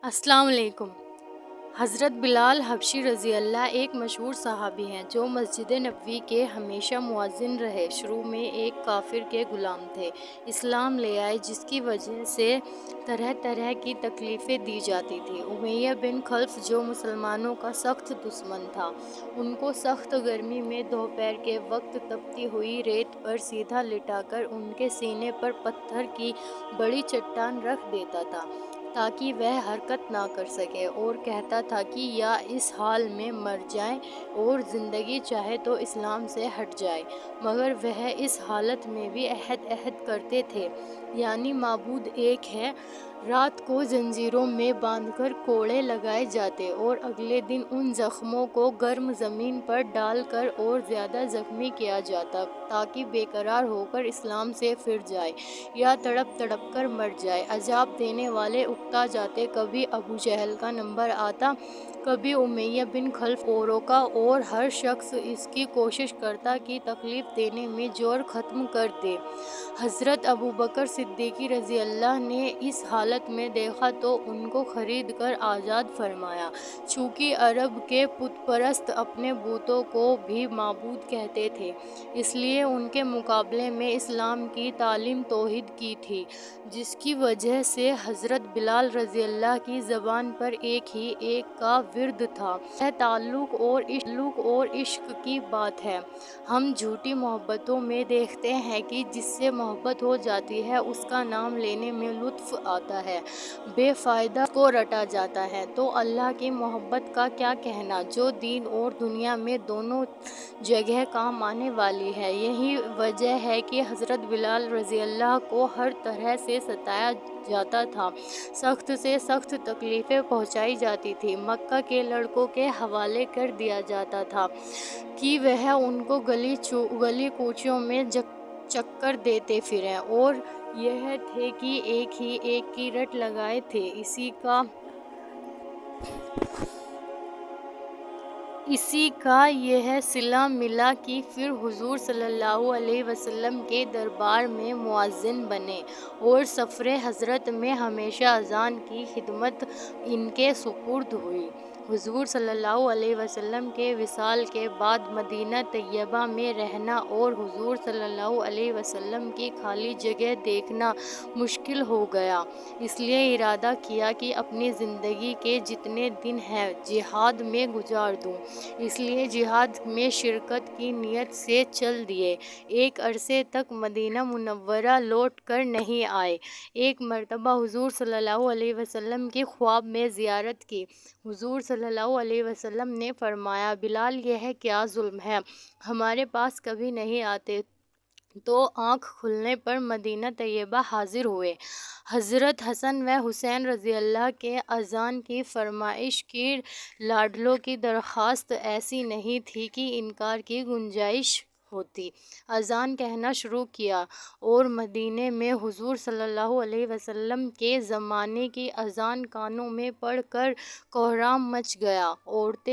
अस्सलाम वालेकुम। हज़रत बिलाल हबशी रज़ी अल्लाह एक मशहूर सहाबी हैं जो मस्जिद नबवी के हमेशा मुअज्जिन रहे। शुरू में एक काफिर के गुलाम थे, इस्लाम ले आए जिसकी वजह से तरह तरह की तकलीफ़ें दी जाती थी। उमैया बिन खल्फ जो मुसलमानों का सख्त दुश्मन था, उनको सख्त गर्मी में दोपहर के वक्त तपती हुई रेत पर सीधा लिटाकर उनके सीने पर पत्थर की बड़ी चट्टान रख देता था ताकि वह हरकत ना कर सके, और कहता था कि या इस हाल में मर जाए और ज़िंदगी चाहे तो इस्लाम से हट जाए। मगर वह इस हालत में भी अहद करते थे, यानी माबूद एक है। रात को जंजीरों में बांधकर कोड़े लगाए जाते और अगले दिन उन जख्मों को गर्म ज़मीन पर डालकर और ज़्यादा ज़ख्मी किया जाता ताकि बेकरार होकर इस्लाम से फिर जाए या तड़प तड़प कर मर जाए। अजाब देने वाले उकता जाते, कभी अबू जहल का नंबर आता, कभी उमैया बिन खल्फ औरों का, और हर शख्स इसकी कोशिश करता कि तकलीफ़ देने में जोर ख़त्म कर दे। हज़रत अबू बकर सिद्दीकी रज़ी अल्लाह ने इस हालत में देखा तो उनको ख़रीद कर आज़ाद फरमाया। चूँकि अरब के पुत परस्त अपने बूतों को भी माबूद कहते थे, इसलिए उनके मुकाबले में इस्लाम की तालीम तौहीद की थी, जिसकी वजह से हज़रत बिलाल रज़ी अल्लाह की ज़बान पर एक ही एक का विर्द था। यह ताल्लुक़ और इश्क की बात है। हम झूठी मोहब्बतों में देखते हैं कि जिससे मोहब्बत हो जाती है उसका नाम लेने में लुत्फ़ आता है, बेफ़ायदा को रटा जाता है। तो अल्लाह की मोहब्बत का क्या कहना, जो दीन और दुनिया में दोनों जगह काम आने वाली है। यही वजह है कि हज़रत बिलाल रज़ी अल्लाह को हर तरह से सताया जाता था, सख्त से सख्त तकलीफ़ें पहुंचाई जाती थी। मक्का के लड़कों के हवाले कर दिया जाता था कि वह उनको गली कूचियों में चक्कर देते फिरें, और यह थे कि एक ही एक की रट लगाए थे। इसी का यह सिला मिला कि फिर हुजूर सल्लल्लाहु अलैहि वसल्लम के दरबार में मुअज्जिन बने और सफ़रे हज़रत में हमेशा अज़ान की खिदमत इनके सुपुर्द हुई। हुजूर सल्लल्लाहु अलैहि वसल्लम के विसाल के बाद मदीना तैयबा में रहना और हुजूर सल्लल्लाहु अलैहि वसल्लम की खाली जगह देखना मुश्किल हो गया। इसलिए इरादा किया कि अपनी ज़िंदगी के जितने दिन हैं जिहाद में गुजार दूँ। इसलिए जिहाद में शिरकत की नीयत से चल दिए। एक अरसे तक मदीना मुनव्वरा लौट कर नहीं आए। एक मरतबा हुजूर सल्लल्लाहु अलैहि वसल्लम की ख्वाब में ज़ियारत की। हुजूर सल्लल्लाहु अलैहि वसल्लम ने फरमाया, बिलाल यह क्या जुल्म है, हमारे पास कभी नहीं आते। तो आँख खुलने पर मदीना तैयबा हाजिर हुए। हज़रत हसन व हुसैन रज़ी अल्लाह के अज़ान की फरमाइश की। लाडलों की दरख्वास्त ऐसी नहीं थी कि इनकार की गुंजाइश होती। अज़ान कहना शुरू किया और मदीने में हुजूर सल्लल्लाहु अलैहि वसल्लम के ज़माने की अज़ान कानों में पड़ कर कोहराम मच गया। औरतें